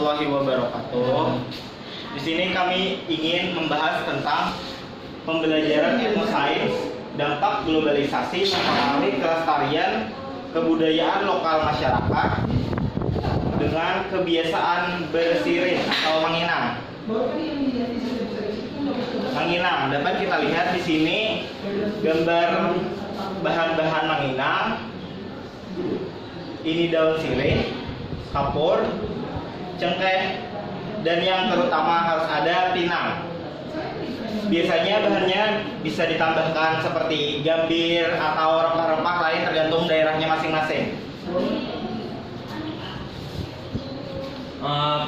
warahmatullahi wabarakatuh. Di sini kami ingin membahas tentang pembelajaran etnosains, dampak globalisasi mempengaruhi kelestarian kebudayaan lokal masyarakat dengan kebiasaan bersirih atau menginang. Menginang dapat kita lihat di sini gambar bahan-bahan menginang. Ini daun sirih, kapur, cengkeh, dan yang terutama harus ada pinang. Biasanya bahannya bisa ditambahkan seperti gambir atau rempah-rempah lain tergantung daerahnya masing-masing.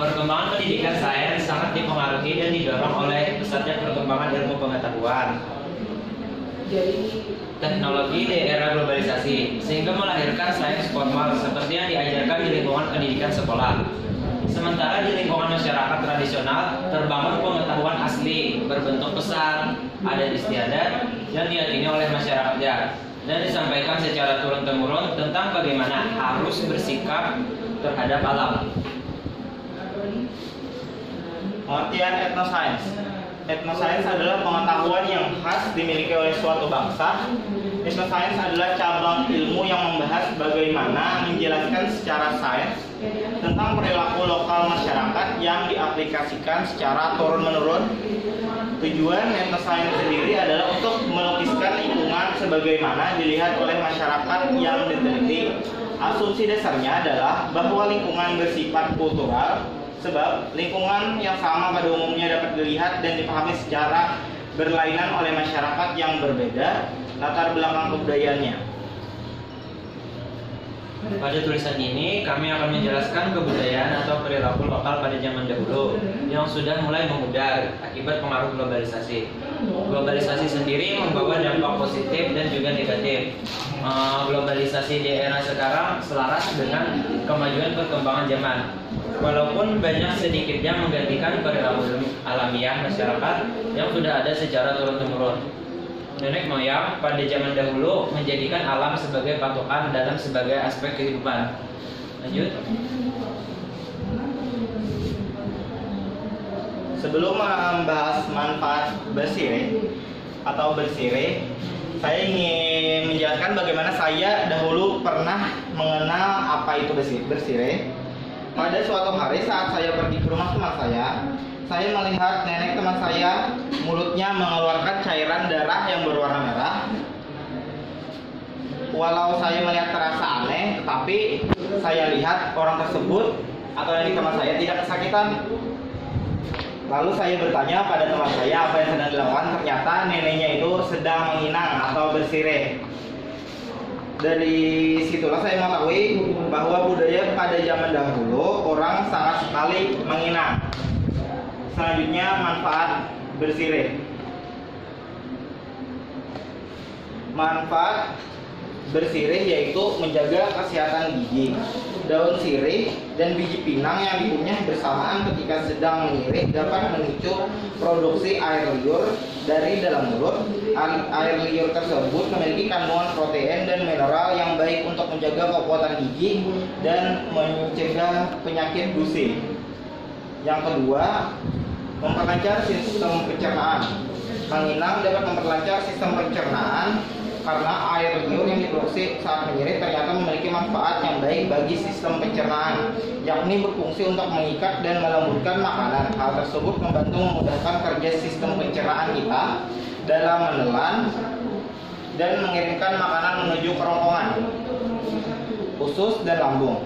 Perkembangan pendidikan sains sangat dipengaruhi dan didorong oleh pesatnya perkembangan ilmu pengetahuan teknologi di era globalisasi, sehingga melahirkan sains formal seperti yang diajarkan di lingkungan pendidikan sekolah. Sementara di lingkungan masyarakat tradisional terbangun pengetahuan asli berbentuk pesan, adat istiadat yang diyakini oleh masyarakatnya dan disampaikan secara turun-temurun tentang bagaimana harus bersikap terhadap alam. Pengertian etnosains. Etnosains adalah pengetahuan yang khas dimiliki oleh suatu bangsa. Etnosains adalah cabang ilmu yang membahas bagaimana menjelaskan secara sains tentang perilaku lokal masyarakat yang diaplikasikan secara turun-menurun. Tujuan etnosains sendiri adalah untuk melukiskan lingkungan sebagaimana dilihat oleh masyarakat yang diteliti. Asumsi dasarnya adalah bahwa lingkungan bersifat kultural, sebab lingkungan yang sama pada umumnya dapat dilihat dan dipahami secara berlainan oleh masyarakat yang berbeda latar belakang kebudayaannya. Pada tulisan ini kami akan menjelaskan kebudayaan atau perilaku lokal pada zaman dahulu yang sudah mulai memudar akibat pengaruh globalisasi. Globalisasi sendiri membawa dampak positif dan juga negatif. Globalisasi di era sekarang selaras dengan kemajuan perkembangan zaman. Walaupun banyak sedikitnya menggantikan perilaku alamiah masyarakat yang sudah ada secara turun-temurun. Nenek moyang pada zaman dahulu menjadikan alam sebagai patokan dalam sebagai aspek kehidupan. Lanjut. Sebelum membahas manfaat bersirih atau bersirih, saya ingin menjelaskan bagaimana saya dahulu pernah mengenal apa itu bersirih. Pada suatu hari saat saya pergi ke rumah teman saya melihat nenek teman saya mulutnya mengeluarkan cairan darah yang berwarna merah. Walau saya melihat terasa aneh, tetapi saya lihat orang tersebut atau nenek teman saya tidak kesakitan. Lalu saya bertanya pada teman saya apa yang sedang dilakukan. Ternyata neneknya itu sedang menginang atau bersirih. Dari situlah saya mengetahui bahwa budaya pada zaman dahulu orang sangat sekali menginang. Selanjutnya manfaat bersirih. Manfaat bersirih yaitu menjaga kesehatan gigi. Daun sirih dan biji pinang yang dikunyah bersamaan ketika sedang menyirih dapat memicu produksi air liur dari dalam mulut. Air liur tersebut memiliki kandungan protein dan mineral yang baik untuk menjaga kekuatan gigi dan mencegah penyakit gusi. Yang kedua, memperlancar sistem pencernaan. Menginang dapat memperlancar sistem pencernaan karena air liur yang diproduksi saat menyirih ternyata memiliki manfaat yang baik bagi sistem pencernaan, yakni berfungsi untuk mengikat dan melembutkan makanan. Hal tersebut membantu memudahkan kerja sistem pencernaan kita dalam menelan dan mengirimkan makanan menuju kerongkongan, usus dan lambung.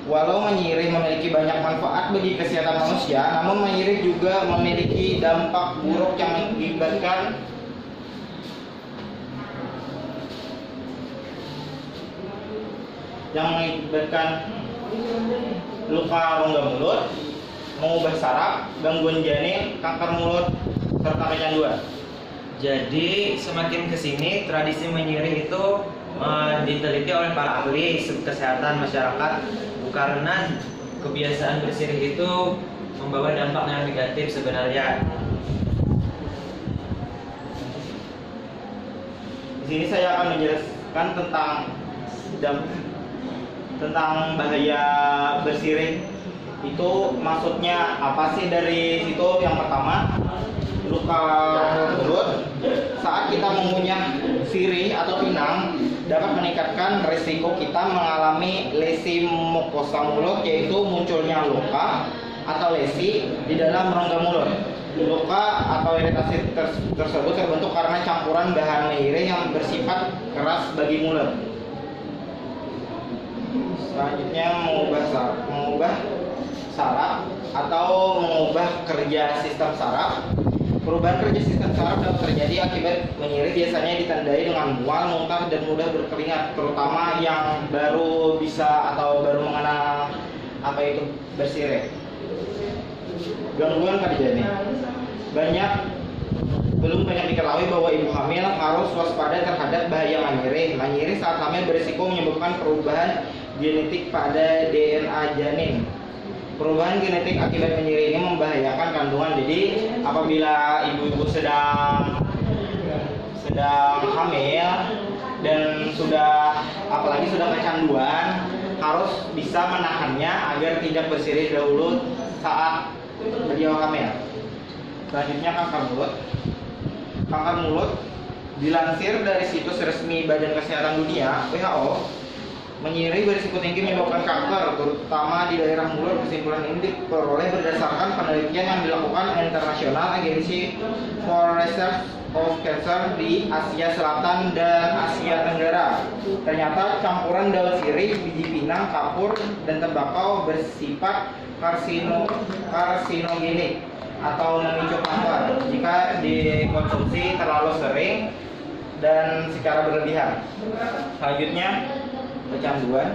Walau menyirih memiliki banyak manfaat bagi kesehatan manusia, namun menyirih juga memiliki dampak buruk yang mengakibatkan luka rongga mulut, mengubah saraf, gangguan janin, kanker mulut, serta kecanduan. Jadi semakin kesini tradisi menyirih itu diteliti oleh para ahli kesehatan masyarakat karena kebiasaan bersirih itu membawa dampak yang negatif sebenarnya. Di sini saya akan menjelaskan tentang bahaya bersirih Itu maksudnya apa sih dari situ? Yang pertama, luka mulut saat kita mengunyah sirih atau pinang dapat meningkatkan risiko kita mengalami lesi mukosa mulut, yaitu munculnya luka atau lesi di dalam rongga mulut. Luka atau iritasi tersebut terbentuk karena campuran bahan mengiris yang bersifat keras bagi mulut. Selanjutnya mengubah saraf atau mengubah kerja sistem saraf. Perubahan kerja sistem saraf dapat terjadi akibat menyirih, biasanya ditandai dengan mual, muntah, dan mudah berkeringat, terutama yang baru bisa atau baru mengenal apa itu bersirih. Gangguan pada janin. Belum banyak diketahui bahwa ibu hamil harus waspada terhadap bahaya menyirih. Menyirih saat hamil berisiko menyebabkan perubahan genetik pada DNA janin. Perubahan genetik akibat menyirih ini membahayakan kandungan. Jadi apabila ibu-ibu sedang hamil dan apalagi sudah kecanduan, harus bisa menahannya agar tidak bersirih dahulu saat beliau hamil. Selanjutnya kanker mulut. Kanker mulut dilansir dari situs resmi Badan Kesehatan Dunia (WHO), menyirih berisiko tinggi menyebabkan kanker, terutama di daerah mulut. Kesimpulan ini diperoleh berdasarkan penelitian yang dilakukan International Agency for Research of Cancer di Asia Selatan dan Asia Tenggara. Ternyata campuran daun sirih, biji pinang, kapur, dan tembakau bersifat karsinogenik atau memicu kanker jika dikonsumsi terlalu sering dan secara berlebihan. Selanjutnya, kecanduan.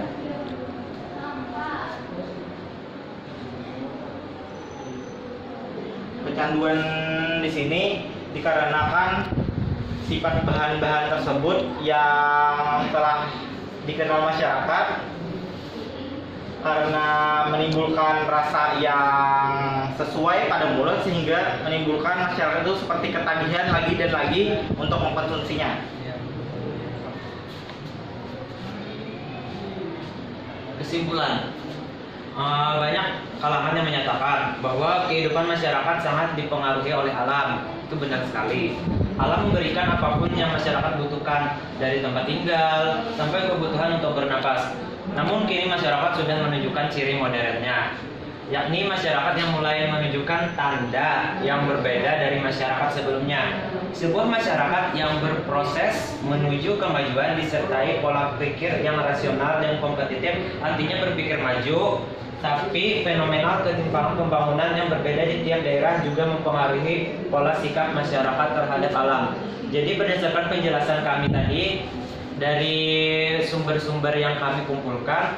Kecanduan di sini dikarenakan sifat bahan-bahan tersebut yang telah dikenal masyarakat karena menimbulkan rasa yang sesuai pada mulut, sehingga menimbulkan masyarakat itu seperti ketagihan lagi dan lagi untuk mengkonsumsinya. Kesimpulan, banyak kalangan yang menyatakan bahwa kehidupan masyarakat sangat dipengaruhi oleh alam. Itu benar sekali. Alam memberikan apapun yang masyarakat butuhkan, dari tempat tinggal sampai kebutuhan untuk bernapas. Namun kini masyarakat sudah menunjukkan ciri modernnya, yakni masyarakat yang mulai menunjukkan tanda yang berbeda dari masyarakat sebelumnya. Sebuah masyarakat yang berproses menuju kemajuan disertai pola pikir yang rasional dan kompetitif, artinya berpikir maju, tapi fenomenal ketimpangan pembangunan yang berbeda di tiap daerah juga mempengaruhi pola sikap masyarakat terhadap alam. Jadi berdasarkan penjelasan kami tadi, dari sumber-sumber yang kami kumpulkan,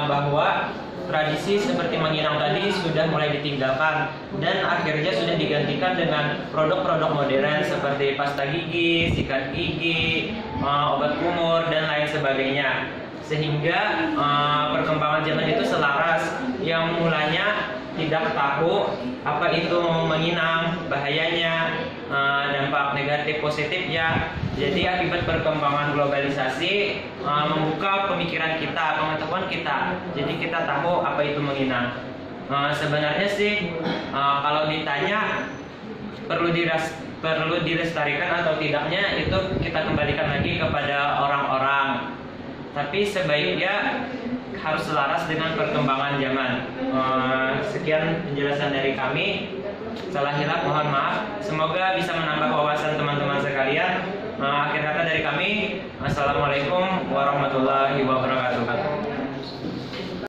bahwa tradisi seperti menginang tadi sudah mulai ditinggalkan dan akhirnya sudah digantikan dengan produk-produk modern seperti pasta gigi, sikat gigi, obat kumur, dan lain sebagainya. Sehingga perkembangan zaman itu selaras, yang mulanya tidak tahu apa itu menginang, bahayanya, dampak negatif positifnya. Jadi akibat perkembangan globalisasi membuka pemikiran kita, pengetahuan kita. Jadi kita tahu apa itu menginang. Sebenarnya sih kalau ditanya perlu dilestarikan atau tidaknya, itu kita kembalikan lagi kepada orang-orang. Tapi sebaiknya harus selaras dengan perkembangan zaman. Sekian penjelasan dari kami. Salah hilaf mohon maaf. Semoga bisa menambah wawasan teman-teman sekalian. Akhir kata dari kami, assalamualaikum warahmatullahi wabarakatuh.